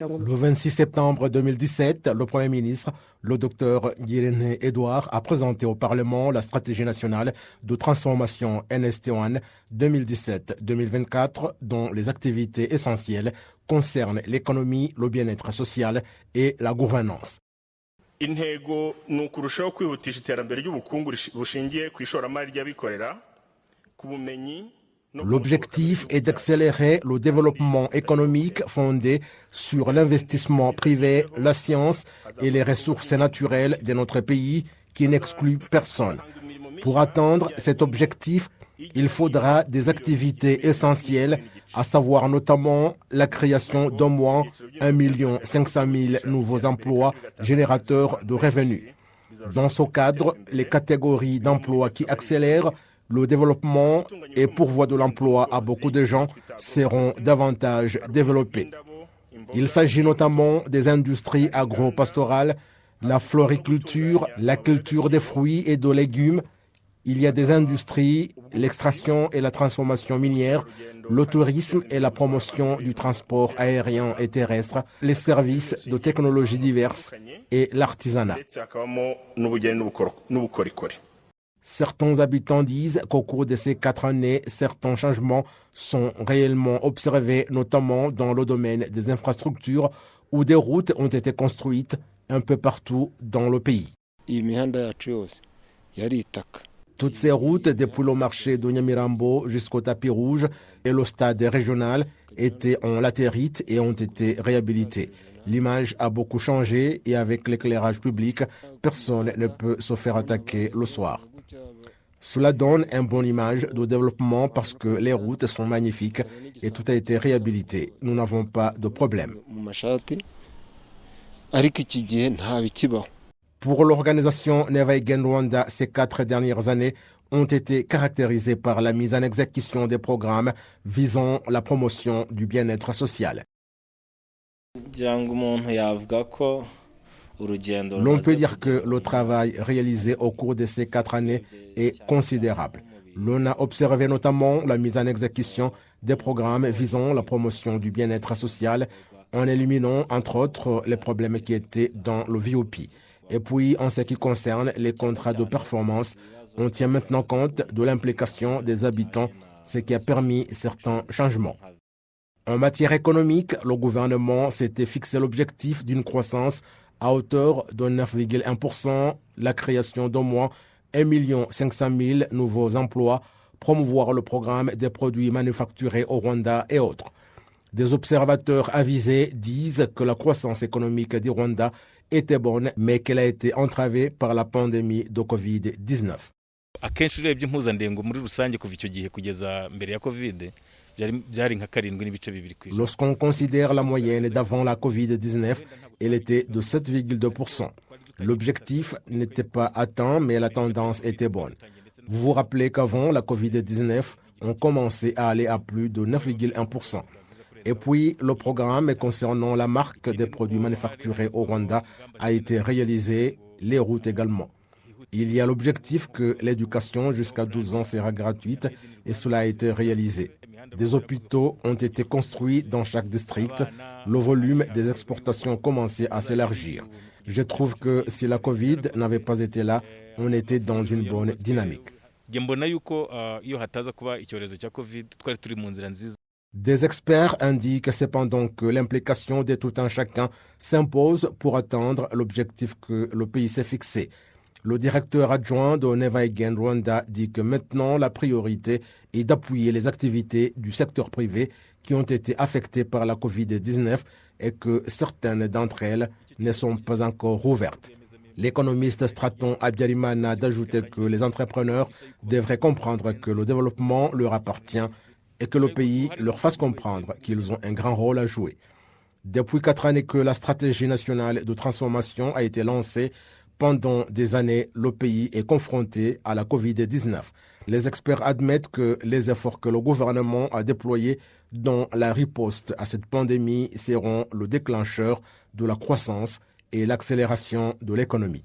Le 26 septembre 2017, le Premier ministre, le Dr Guéréné Edouard, a présenté au Parlement la stratégie nationale de transformation NST1 2017-2024, dont les activités essentielles concernent l'économie, le bien-être social et la gouvernance. Intego ni ukurushaho kwihutisha iterambere ry'ubukungu bushingiye ku ishoramari ry'abikorera ku bumenyi. L'objectif est d'accélérer le développement économique fondé sur l'investissement privé, la science et les ressources naturelles de notre pays qui n'excluent personne. Pour atteindre cet objectif, il faudra des activités essentielles, à savoir notamment la création d'au moins 1 500 000 nouveaux emplois générateurs de revenus. Dans ce cadre, les catégories d'emplois qui accélèrent le développement et pourvoient de l'emploi à beaucoup de gens seront davantage développés. Il s'agit notamment des industries agro-pastorales, la floriculture, la culture des fruits et de légumes. Il y a des industries, l'extraction et la transformation minière, le tourisme et la promotion du transport aérien et terrestre, les services de technologies diverses et l'artisanat. Certains habitants disent qu'au cours de ces 4 années, certains changements sont réellement observés, notamment dans le domaine des infrastructures où des routes ont été construites un peu partout dans le pays. Toutes ces routes, depuis le marché de Nyamirambo jusqu'au tapis rouge et le stade régional, étaient en latérite et ont été réhabilitées. L'image a beaucoup changé et avec l'éclairage public, personne ne peut se faire attaquer le soir. Cela donne une bonne image de développement parce que les routes sont magnifiques et tout a été réhabilité. Nous n'avons pas de problème. Pour l'organisation Neva Again Rwanda, ces 4 dernières années ont été caractérisées par la mise en exécution des programmes visant la promotion du bien-être social. L'on peut dire que le travail réalisé au cours de ces 4 années est considérable. L'on a observé notamment la mise en exécution des programmes visant la promotion du bien-être social en éliminant entre autres les problèmes qui étaient dans le VOP. Et puis, en ce qui concerne les contrats de performance, on tient maintenant compte de l'implication des habitants, ce qui a permis certains changements. En matière économique, le gouvernement s'était fixé l'objectif d'une croissance à hauteur de 9,1%, la création d'au moins 1 500 000 nouveaux emplois, promouvoir le programme des produits manufacturés au Rwanda et autres. Des observateurs avisés disent que la croissance économique du Rwanda était bonne, mais qu'elle a été entravée par la pandémie de Covid-19. Lorsqu'on considère la moyenne d'avant la Covid-19, elle était de 7,2%. L'objectif n'était pas atteint, mais la tendance était bonne. Vous vous rappelez qu'avant la Covid-19, on commençait à aller à plus de 9,1%. Et puis, le programme concernant la marque des produits manufacturés au Rwanda a été réalisé, les routes également. Il y a l'objectif que l'éducation jusqu'à 12 ans sera gratuite et cela a été réalisé. Des hôpitaux ont été construits dans chaque district. Le volume des exportations commençait à s'élargir. Je trouve que si la Covid n'avait pas été là, on était dans une bonne dynamique. Des experts indiquent cependant que l'implication de tout un chacun s'impose pour atteindre l'objectif que le pays s'est fixé. Le directeur adjoint de Neva Again Rwanda dit que maintenant la priorité est d'appuyer les activités du secteur privé qui ont été affectées par la Covid-19 et que certaines d'entre elles ne sont pas encore ouvertes. L'économiste Straton Habyarimana d'ajouter que les entrepreneurs devraient comprendre que le développement leur appartient et que le pays leur fasse comprendre qu'ils ont un grand rôle à jouer. Depuis 4 années que la stratégie nationale de transformation a été lancée, pendant des années, le pays est confronté à la Covid-19. Les experts admettent que les efforts que le gouvernement a déployés dans la riposte à cette pandémie seront le déclencheur de la croissance et l'accélération de l'économie.